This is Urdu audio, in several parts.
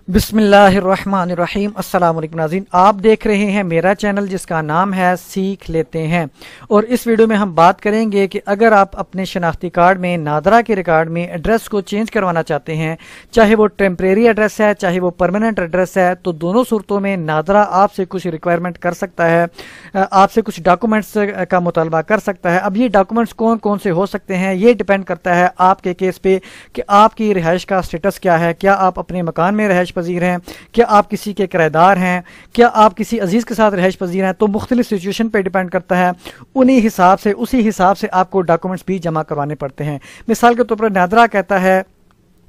بسم اللہ الرحمن الرحیم۔ السلام علیکم ناظرین، آپ دیکھ رہے ہیں میرا چینل جس کا نام ہے سیکھ لیتے ہیں، اور اس ویڈیو میں ہم بات کریں گے کہ اگر آپ اپنے شناختی کارڈ میں نادرا کے ریکارڈ میں ایڈریس کو چینج کروانا چاہتے ہیں، چاہے وہ ٹیمپریری ایڈریس ہے چاہے وہ پرماننٹ ایڈریس ہے، تو دونوں صورتوں میں نادرا آپ سے کچھ ریکوائرمنٹ کر سکتا ہے، آپ سے کچھ ڈاکومنٹس کا مطالبہ کر سکتا ہے۔ اب یہ ڈاکومنٹس کون کون سے ہو سکتے ہیں یہ ڈیپینڈ کرتا ہے آپ کے کیس پہ کہ آپ کی رہائش کا سٹیٹس کیا ہے، کیا آپ اپنے مکان میں رہائش پذیر ہیں، کیا آپ کسی کے کرایہ دار ہیں، کیا آپ کسی عزیز کے ساتھ رہائش پذیر ہیں، تو مختلف سچویشن پہ ڈیپینڈ کرتا ہے، اسی حساب سے آپ کو ڈاکومنٹس بھی جمع کروانے پڑتے ہیں۔ مثال کے طور پر نادرا کہتا ہے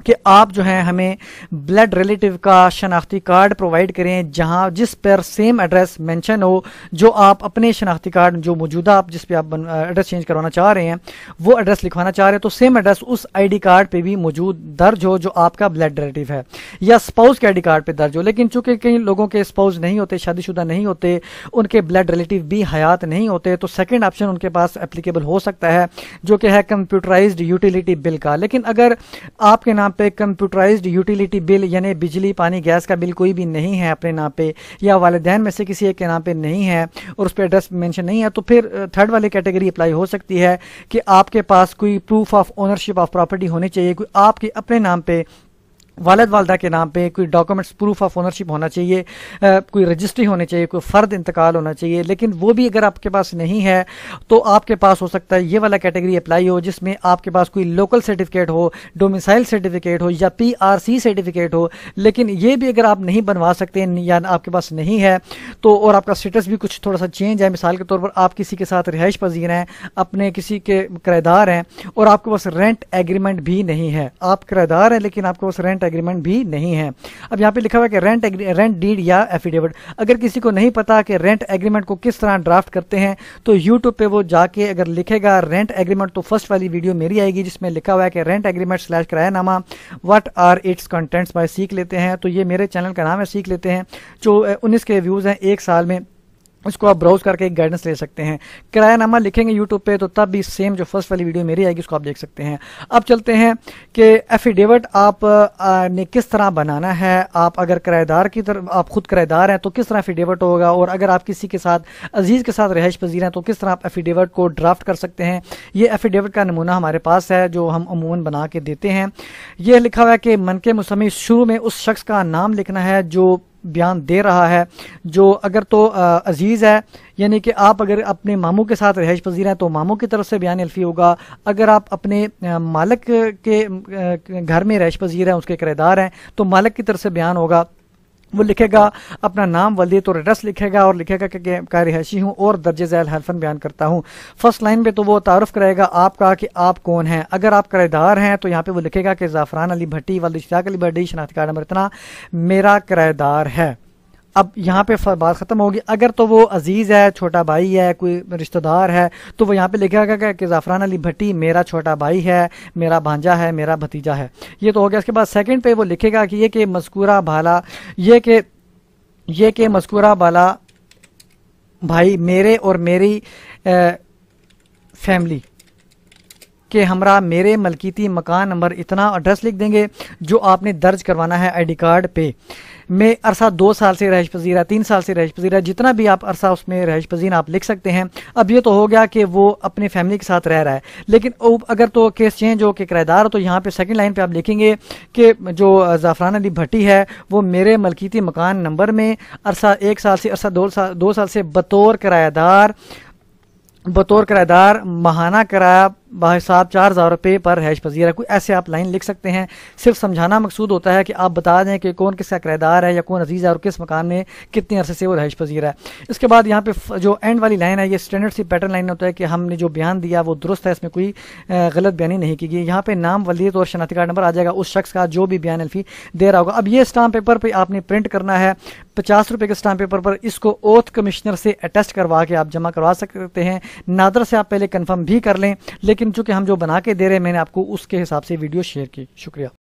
کہ آپ جو ہیں ہمیں بلڈ ریلیٹیو کا شناختی کارڈ پرووائڈ کریں جس پر سیم ایڈریس مینشن ہو جو آپ اپنے شناختی کارڈ جو موجودہ آپ جس پہ آپ ایڈریس چینج کروانا چاہ رہے ہیں وہ ایڈریس لکھوانا چاہ رہے ہیں، تو same address us I D card پہ بھی موجود درج ہو جو آپ کا بلڈ ریلیٹیو ہے، یا سپاؤس کے آئی ڈی کارڈ پہ درج ہو۔ لیکن چونکہ کئی لوگوں کے سپاؤس نہیں ہوتے، شادی شدہ نہیں ہوتے، ان کے بلڈ ریلیٹیو بھی حیات نہیں ہوتے، تو سیکنڈ آپشن ان کے پاس اپلیکیبل ہو سکتا ہے جو کہ ہے کمپیوٹرائزڈ یوٹیلیٹی بل کا۔ لیکن اگر آپ کے نام پہ کمپیوٹرائزڈ یوٹیلیٹی بل یعنی بجلی پانی گیس کا بل کوئی بھی نہیں ہے اپنے نام پہ، یا والدین میں سے کسی ایک کے نام پہ نہیں ہے اور اس پہ ایڈریس مینشن نہیں ہے، تو پھر تھرڈ والی کیٹیگری اپلائی ہو سکتی ہے کہ آپ کے پاس کوئی proof of ownership of property ہونی چاہیے، کوئی آپ کے اپنے نام پہ والد والدہ کے نام پہ کوئی ڈاکومنٹس پروف آف اونرشپ ہونا چاہیے، کوئی رجسٹری ہونی چاہیے، کوئی فرد انتقال ہونا چاہیے۔ لیکن وہ بھی اگر آپ کے پاس نہیں ہے تو آپ کے پاس ہو سکتا ہے یہ والا کیٹیگری اپلائی ہو جس میں آپ کے پاس کوئی لوکل سرٹیفکیٹ ہو، ڈومیسائل سرٹیفکیٹ ہو یا PRC سرٹیفکیٹ ہو۔ لیکن یہ بھی اگر آپ نہیں بنوا سکتے یا آپ کے پاس نہیں ہے تو، اور آپ کا سٹیٹس بھی کچھ تھوڑا سا چینج ہے، مثال کے طور پر آپ کسی کے ساتھ رہائش پذیر ہیں، اپنے کسی کے کرایہ دار ہیں اور آپ کے پاس رینٹ ایگریمنٹ بھی نہیں ہے، آپ کرایہ دار ہیں لیکن آپ کے پاس رینٹ ایگریمنٹ بھی نہیں ہے۔ اب یہاں پہ لکھا ہوا ہے کہ رینٹ ڈیڈ یا ایفیڈیوٹ۔ اگر کسی کو نہیں پتا کہ رینٹ ایگریمنٹ کو کس طرح ڈرافٹ کرتے ہیں تو یوٹیوب پہ وہ جا کے اگر لکھے گا رینٹ ایگریمنٹ تو فرسٹ والی ویڈیو میری آئے گی جس میں لکھا ہوا ہے کہ رینٹ ایگریمنٹ / کرایہ نامہ what are its contents by سیکھ لیتے ہیں۔ تو یہ میرے چینل کا نام ہے سیکھ لیتے ہیں، جو 19 کے ویوز ہیں ایک سال میں، اس کو آپ براؤز کر کے ایک گائیڈنس لے سکتے ہیں۔ کرایہ نامہ لکھیں گے یوٹیوب پہ تو تب بھی سیم جو فرسٹ والی ویڈیو میری آئے گی اس کو آپ دیکھ سکتے ہیں۔ اب چلتے ہیں کہ ایفیڈیوٹ آپ نے کس طرح بنانا ہے۔ آپ اگر کرایہ دار کی طرف آپ خود کرایہ دار ہیں تو کس طرح ایفیڈیوٹ ہوگا، اور اگر آپ کسی کے ساتھ عزیز کے ساتھ رہائش پذیر ہیں تو کس طرح آپ ایفیڈیوٹ کو ڈرافٹ کر سکتے ہیں۔ یہ ایفیڈیوٹ کا نمونہ ہمارے پاس ہے جو ہم عموماً بنا کے دیتے ہیں۔ یہ لکھا ہوا ہے کہ منکے مسمی شروع میں اس شخص کا نام لکھنا ہے جو بیان دے رہا ہے، جو اگر تو عزیز ہے یعنی کہ آپ اگر اپنے ماموں کے ساتھ رہائش پذیر ہیں تو ماموں کی طرف سے بیان الفی ہوگا، اگر آپ اپنے مالک کے گھر میں رہائش پذیر ہیں، اس کے کرایہ دار ہیں تو مالک کی طرف سے بیان ہوگا۔ وہ لکھے گا اپنا نام، ولدیت اور ایڈریس لکھے گا اور لکھے گا کہ کا رہائشی ہوں اور درج ذیل حلفاً بیان کرتا ہوں۔ فرسٹ لائن پہ تو وہ تعارف کرے گا آپ کا کہ آپ کون ہیں۔ اگر آپ کرایہ دار ہیں تو یہاں پہ وہ لکھے گا کہ زعفران علی بھٹی ولد اشتیاق علی بھٹی شناختی کارڈ نمبر اتنا میرا کرایہ دار ہے۔ اب یہاں پہ بات ختم ہوگی۔ اگر تو وہ عزیز ہے، چھوٹا بھائی ہے، کوئی رشتہ دار ہے تو وہ یہاں پہ لکھے گا کہ زعفران علی بھٹی میرا چھوٹا بھائی ہے، میرا بھانجا ہے، میرا بھتیجا ہے۔ یہ تو ہو گیا۔ اس کے بعد سیکنڈ پہ وہ لکھے گا کہ مذکورہ بھالا یہ کہ مذکورہ بالا بھائی میرے اور میری فیملی کہ ہمراہ میرے ملکیتی مکان نمبر اتنا ایڈریس لکھ دیں گے جو آپ نے درج کروانا ہے آئی ڈی کارڈ پہ۔ میں عرصہ 2 سال سے رہائش پذیر ہے، 3 سال سے رہائش پذیر ہے، جتنا بھی آپ عرصہ اس میں رہائش پذیر آپ لکھ سکتے ہیں۔ اب یہ تو ہو گیا کہ وہ اپنے فیملی کے ساتھ رہ رہا ہے، لیکن اگر تو کیس چینج ہو کہ کرایہ دار ہو تو یہاں پہ سیکنڈ لائن پہ آپ لکھیں گے کہ جو زعفران علی بھٹی ہے وہ میرے ملکیتی مکان نمبر میں عرصہ 1 سال سے عرصہ 2 سال سے بطور کرایہ دار ماہانہ کرایہ بحساب 4000 روپے پر رہائش پذیر ہے۔ کوئی ایسے آپ لائن لکھ سکتے ہیں۔ صرف سمجھانا مقصود ہوتا ہے کہ آپ بتا دیں کہ کون کس کا کرایہ دار ہے یا کون عزیز ہے اور کس مکان میں کتنے عرصے سے وہ رہائش پذیر ہے۔ اس کے بعد یہاں پہ جو اینڈ والی لائن ہے یہ اسٹینڈرڈ سی پیٹرن لائن ہوتا ہے کہ ہم نے جو بیان دیا وہ درست ہے، اس میں کوئی غلط بیانی نہیں کی گئی۔ یہاں پہ نام، ولدیت اور شناختی کارڈ نمبر آ جائے گا اس شخص کا جو بھی بیان الفی دے رہا ہوگا۔ اب یہ اسٹامپ پیپر پہ آپ نے پرنٹ کرنا ہے 50 روپے کے اسٹامپ پیپر پر، اس کو اوتھ کمشنر سے اٹیسٹ کروا کے آپ جمع کروا سکتے ہیں۔ نادر سے آپ پہلے کنفرم بھی کر لیں، لیکن چونکہ ہم جو بنا کے دے رہے ہیں میں نے آپ کو اس کے حساب سے ویڈیو شیئر کی۔ شکریہ۔